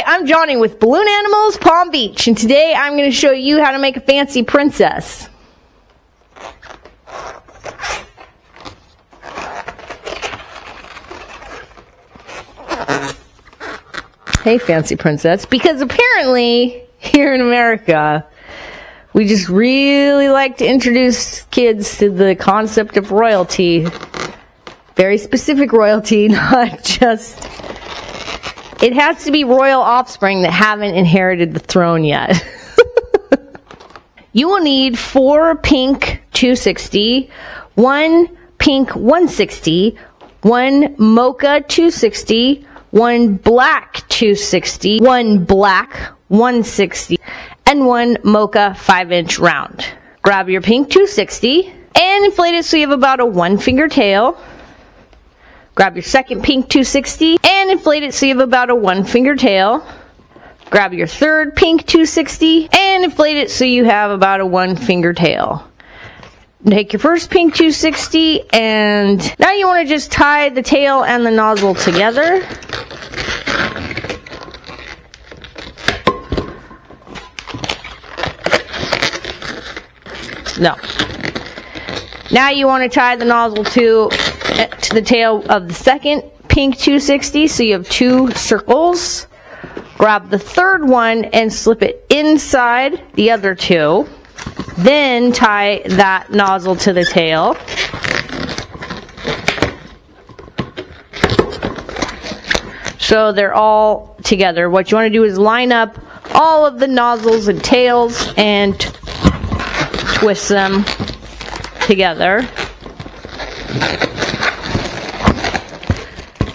I'm Johnny with Balloon Animals Palm Beach, and today I'm going to show you how to make a fancy princess. Hey, fancy princess, because apparently here in America, we just really like to introduce kids to the concept of royalty. Very specific royalty, not just... It has to be royal offspring that haven't inherited the throne yet. You will need 4 pink 260, 1 pink 160, 1 mocha 260, 1 black 260, 1 black 160, and 1 mocha 5-inch round. Grab your pink 260 and inflate it so you have about a 1-finger tail. Grab your second pink 260 and inflate it so you have about a 1-finger tail. Grab your third pink 260 and inflate it so you have about a 1-finger tail. Take your first pink 260 and now you want to just tie the tail and the nozzle together. No. Now you want to tie the nozzle to the tail of the second pink 260, so you have 2 circles. Grab the third one and slip it inside the other 2. Then tie that nozzle to the tail. So they're all together. What you want to do is line up all of the nozzles and tails and twist them together.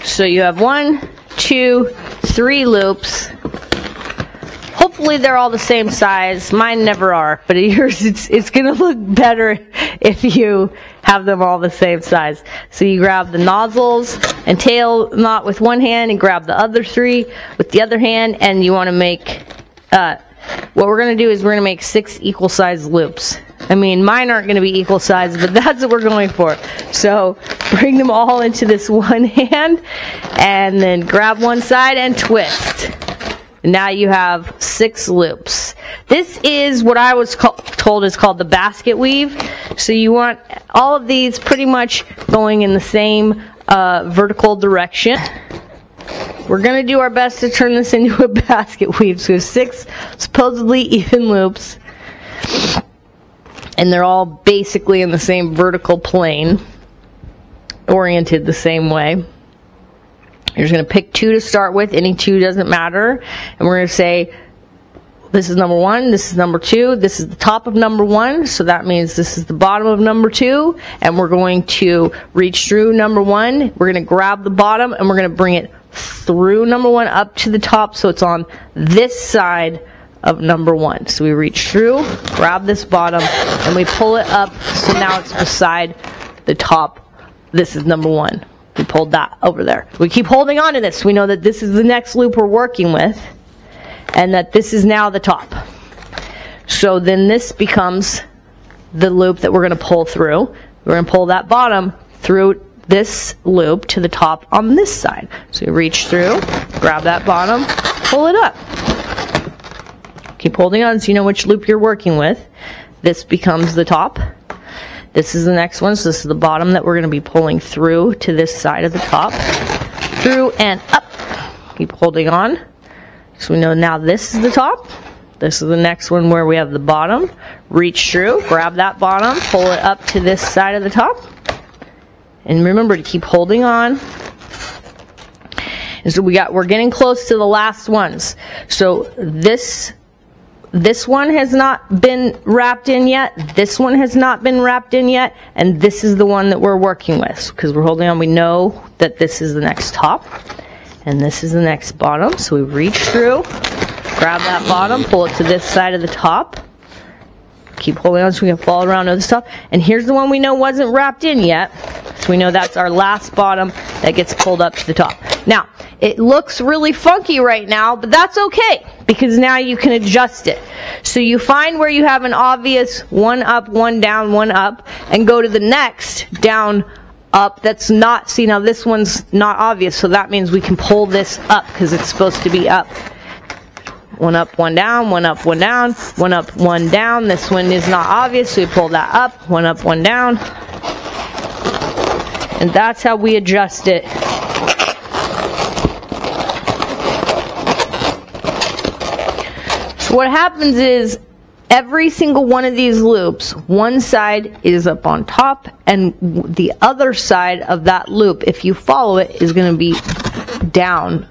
So you have 1, 2, 3 loops. Hopefully they're all the same size. Mine never are, but yours it's gonna look better if you have them all the same size. So you grab the nozzles and tail knot with one hand and grab the other 3 with the other hand, and you want to make what we're going to do is we're going to make 6 equal sized loops. I mean, mine aren't going to be equal size, but that's what we're going for. So bring them all into this one hand and then grab one side and twist. And now you have 6 loops. This is what I was told is called the basket weave. So you want all of these pretty much going in the same vertical direction. We're going to do our best to turn this into a basket weave. So 6 supposedly even loops. And they're all basically in the same vertical plane, oriented the same way. You're just going to pick 2 to start with. Any 2 doesn't matter. And we're going to say, this is number 1, this is number 2, this is the top of number 1, so that means this is the bottom of number 2, and we're going to reach through number 1. We're going to grab the bottom, and we're going to bring it through number 1 up to the top, so it's on this side of number 1. So we reach through, grab this bottom, and we pull it up, so now it's beside the top. This is number 1. We pulled that over there. We keep holding on to this. We know that this is the next loop we're working with, and that this is now the top. So then this becomes the loop that we're going to pull through. We're going to pull that bottom through this loop to the top on this side. So you reach through, grab that bottom, pull it up. Keep holding on so you know which loop you're working with. This becomes the top. This is the next one, so this is the bottom that we're going to be pulling through to this side of the top. Through and up. Keep holding on. So we know now this is the top. This is the next one where we have the bottom. Reach through, grab that bottom, pull it up to this side of the top. And remember to keep holding on. And so we're getting close to the last ones. So this one has not been wrapped in yet. This one has not been wrapped in yet. And this is the one that we're working with. Because we're holding on, we know that this is the next top. And this is the next bottom. So we reach through, grab that bottom, pull it to this side of the top. Keep holding on so we can fall around to this top. And here's the one we know wasn't wrapped in yet. So we know that's our last bottom that gets pulled up to the top. Now, it looks really funky right now, but that's okay, because now you can adjust it. So you find where you have an obvious 1 up, 1 down, 1 up, and go to the next down, up that's not, see now this one's not obvious, so that means we can pull this up because it's supposed to be up. one up, one down, one up, one down, one up, one down. This one is not obvious, so we pull that up, one up, one down. And that's how we adjust it. So what happens is every single one of these loops, one side is up on top and the other side of that loop, if you follow it, is going to be down.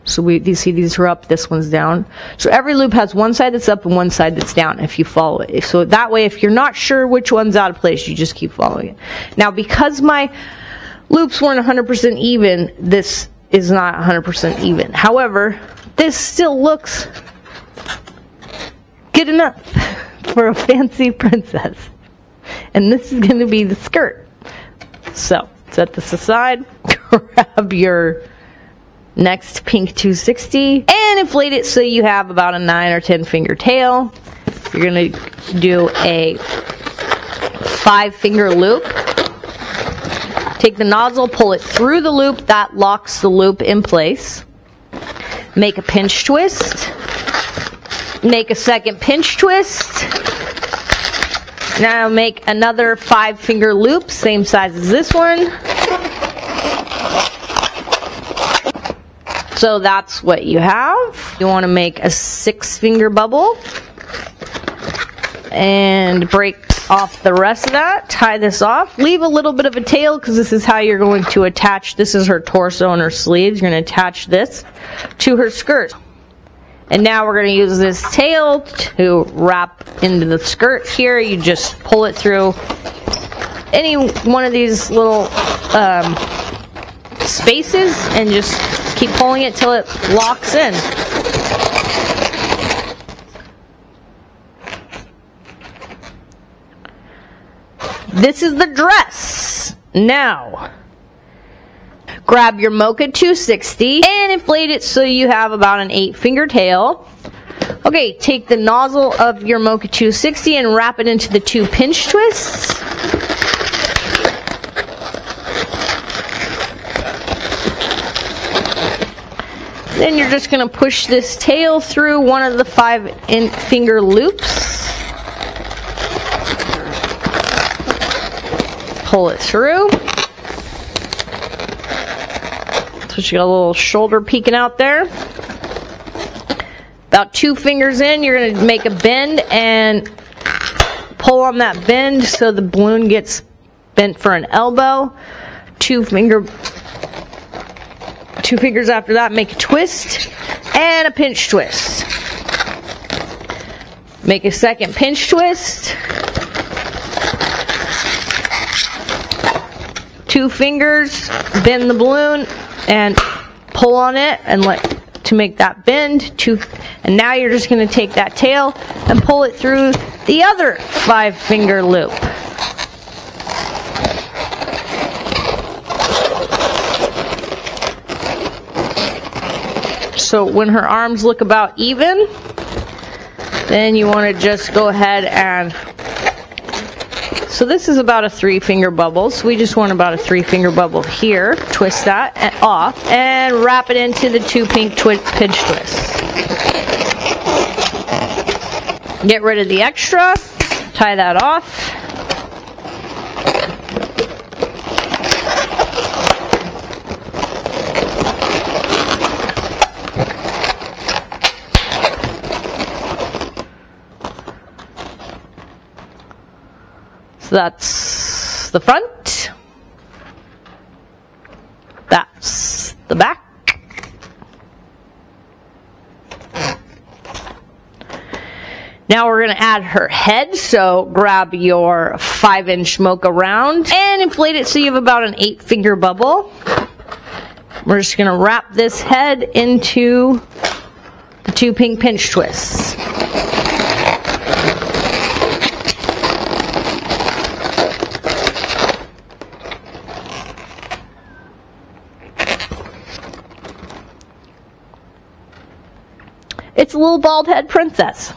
So you see these are up, this one's down. So every loop has one side that's up and one side that's down if you follow it. So that way, if you're not sure which one's out of place, you just keep following it. Now, because my loops weren't 100% even, this is not 100% even. However, this still looks good enough for a fancy princess. And this is going to be the skirt. So, set this aside, grab your next pink 260 and inflate it so you have about a 9 or 10 finger tail. You're going to do a 5-finger loop. Take the nozzle, pull it through the loop, that locks the loop in place. Make a pinch twist. Make a second pinch twist. Now make another 5-finger loop, same size as this one. So that's what you have. You want to make a 6-finger bubble and break off the rest of that. Tie this off. Leave a little bit of a tail because this is how you're going to attach. This is her torso and her sleeves. You're going to attach this to her skirt. And now we're going to use this tail to wrap into the skirt here. You just pull it through any one of these little spaces and just keep pulling it till it locks in. This is the dress. Now, grab your Mocha 260 and inflate it so you have about an 8-finger tail. Okay, take the nozzle of your Mocha 260 and wrap it into the 2 pinch twists. Then you're just going to push this tail through one of the 5-finger loops. Pull it through. So she got a little shoulder peeking out there. About 2 fingers in, you're going to make a bend and pull on that bend so the balloon gets bent for an elbow. 2 fingers after that, make a twist and a pinch twist. Make a second pinch twist. 2 fingers, bend the balloon and pull on it and to make that bend. And now you're just going to take that tail and pull it through the other 5-finger loop. So when her arms look about even, then you want to just go ahead and, so this is about a 3-finger bubble, so we just want about a 3-finger bubble here. Twist that and off and wrap it into the 2 pinch twists. Get rid of the extra, tie that off. So that's the front, that's the back. Now we're going to add her head, so grab your 5-inch Mocha round and inflate it so you have about an 8-finger bubble. We're just going to wrap this head into the 2 pink pinch twists. It's a little bald head princess.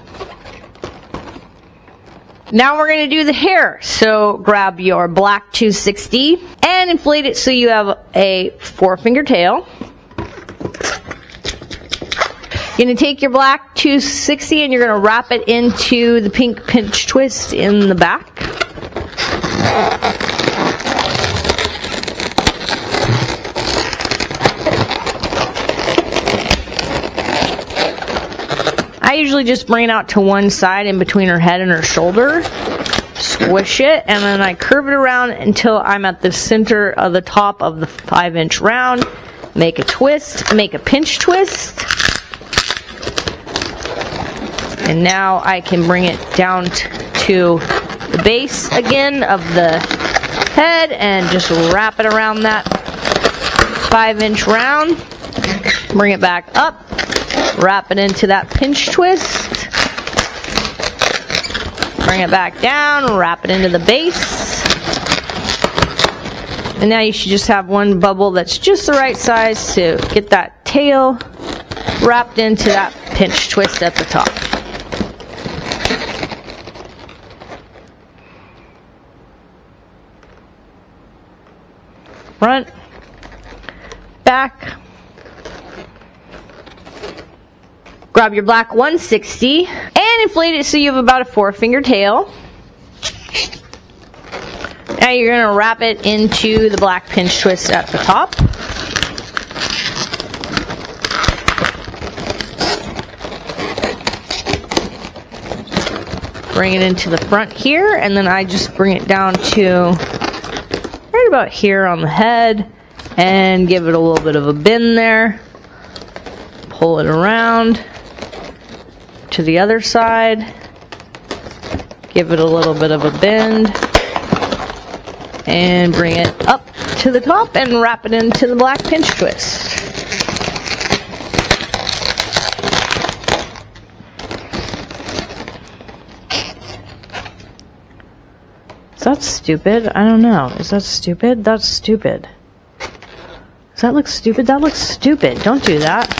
Now we're going to do the hair. So grab your black 260 and inflate it so you have a 4-finger tail. You're going to take your black 260 and you're going to wrap it into the pink pinch twist in the back. I usually just bring it out to one side in between her head and her shoulder, squish it, and then I curve it around until I'm at the center of the top of the 5-inch round. Make a twist, make a pinch twist. And now I can bring it down to the base again of the head and just wrap it around that 5-inch round. Bring it back up, wrap it into that pinch twist. Bring it back down, wrap it into the base. And now you should just have one bubble that's just the right size to get that tail wrapped into that pinch twist at the top. Front, back. Grab your black 160 and inflate it so you have about a 4-finger tail. Now you're going to wrap it into the black pinch twist at the top. Bring it into the front here, and then I just bring it down to right about here on the head and give it a little bit of a bend there. Pull it around to the other side. Give it a little bit of a bend. And bring it up to the top and wrap it into the black pinch twist. Is that stupid? I don't know. Is that stupid? That's stupid. Does that look stupid? That looks stupid. Don't do that.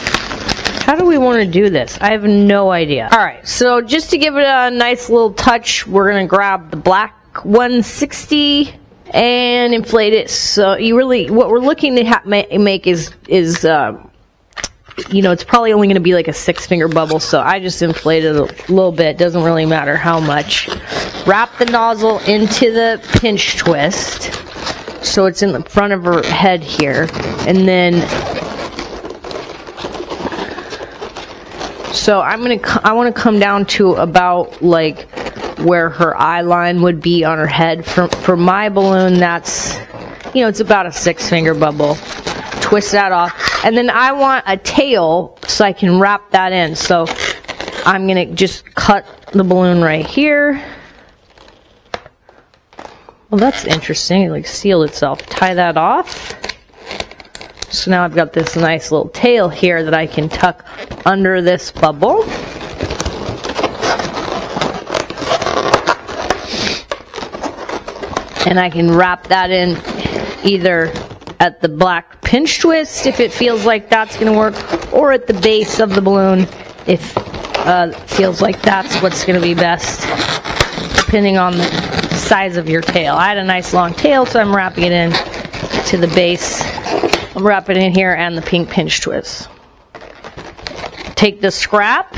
How do we want to do this? I have no idea. Alright, so just to give it a nice little touch, we're going to grab the black 160 and inflate it. So you really, what we're looking to make is you know, it's probably only going to be like a 6-finger bubble, so I just inflated a little bit. Doesn't really matter how much. Wrap the nozzle into the pinch twist so it's in the front of her head here, and then so I want to come down to about like where her eye line would be on her head. For my balloon, that's, you know, it's about a 6-finger bubble. Twist that off, and then I want a tail so I can wrap that in. So I'm gonna just cut the balloon right here. Well, that's interesting. It like sealed itself. Tie that off. So now I've got this nice little tail here that I can tuck under this bubble. And I can wrap that in either at the black pinch twist if it feels like that's going to work, or at the base of the balloon if it feels like that's what's going to be best, depending on the size of your tail. I had a nice long tail, so I'm wrapping it in to the base. I'm wrapping it in here and the pink pinch twist. Take the scrap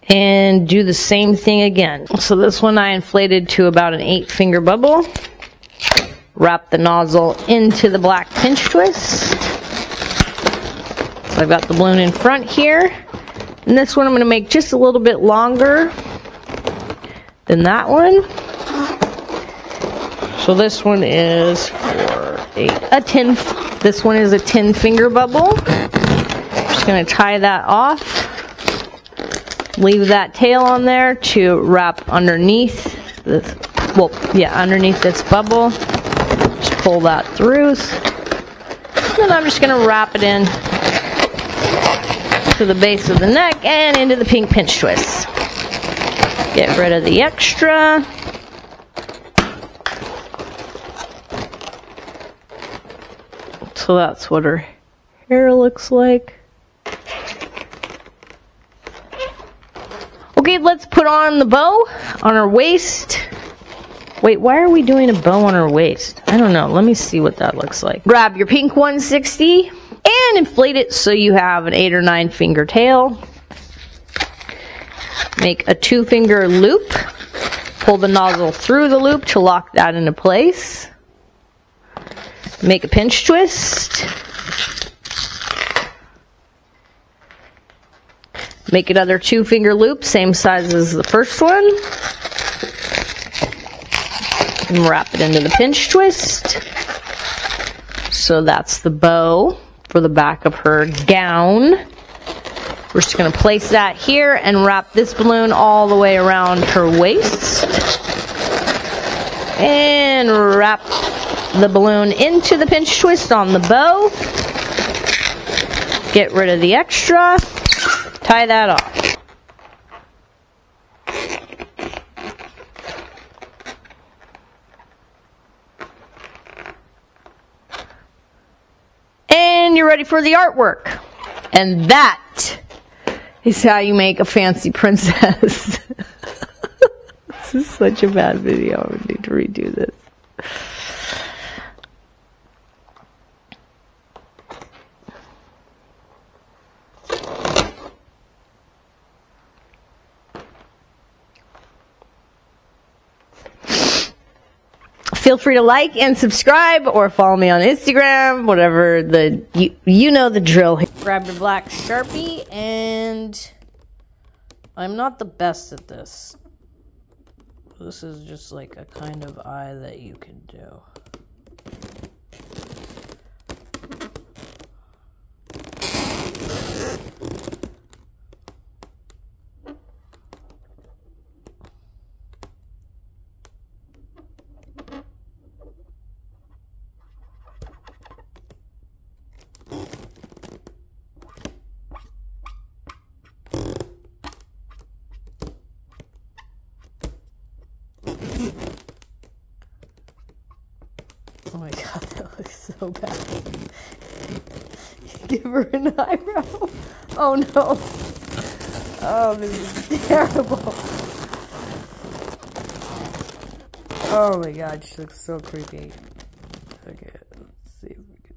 and do the same thing again. So this one I inflated to about an 8-finger bubble. Wrap the nozzle into the black pinch twist. So I've got the balloon in front here. And this one I'm going to make just a little bit longer than that one. So this one is this one is a 10-finger bubble. Just going to tie that off. Leave that tail on there to wrap underneath this, underneath this bubble. Just pull that through. Then I'm just going to wrap it in to the base of the neck and into the pink pinch twist. Get rid of the extra. So that's what her hair looks like. Okay, let's put on the bow on her waist. Wait, why are we doing a bow on her waist? I don't know. Let me see what that looks like. Grab your pink 160 and inflate it so you have an 8 or 9 finger tail. Make a 2-finger loop. Pull the nozzle through the loop to lock that into place. Make a pinch twist. Make another 2-finger loop, same size as the first one. And wrap it into the pinch twist. So that's the bow for the back of her gown. We're just going to place that here and wrap this balloon all the way around her waist. And wrap the balloon into the pinch twist on the bow. Get rid of the extra. Tie that off. And you're ready for the artwork. And that is how you make a fancy princess. This is such a bad video. I need to redo this. Feel free to like and subscribe or follow me on Instagram, whatever you know the drill. Grabbed a black Sharpie, and I'm not the best at this. This is just like a kind of eye that you can do. Oh my god, that looks so bad. Give her an eyebrow. Oh no. Oh, this is terrible. Oh my god, she looks so creepy. Okay, let's see if we can.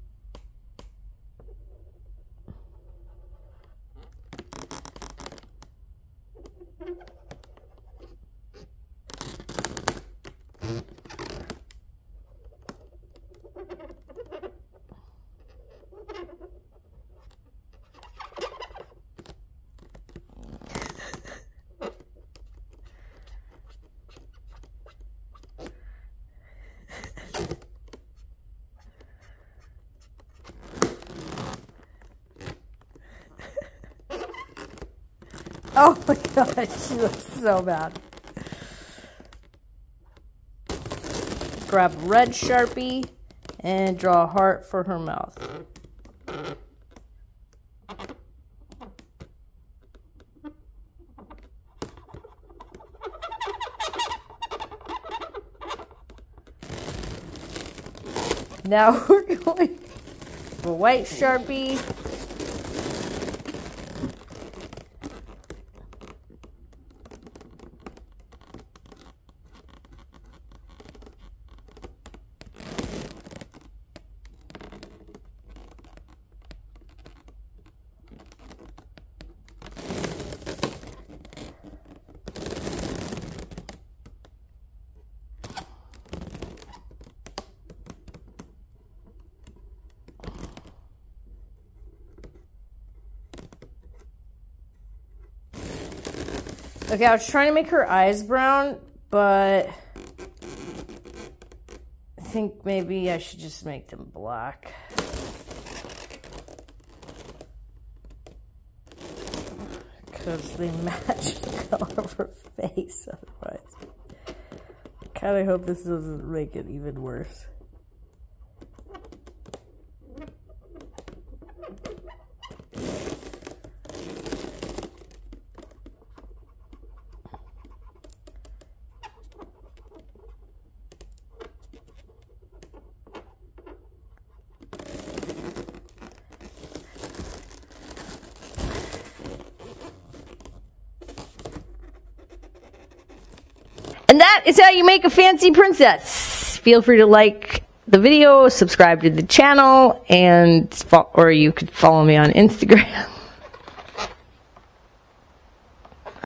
Oh my god, she looks so bad. Grab a red Sharpie and draw a heart for her mouth. Now we're going for a white Sharpie. Okay, I was trying to make her eyes brown, but I think maybe I should just make them black. Because they match the color of her face otherwise. I kind of hope this doesn't make it even worse. And that is how you make a fancy princess. Feel free to like the video, subscribe to the channel, or you could follow me on Instagram.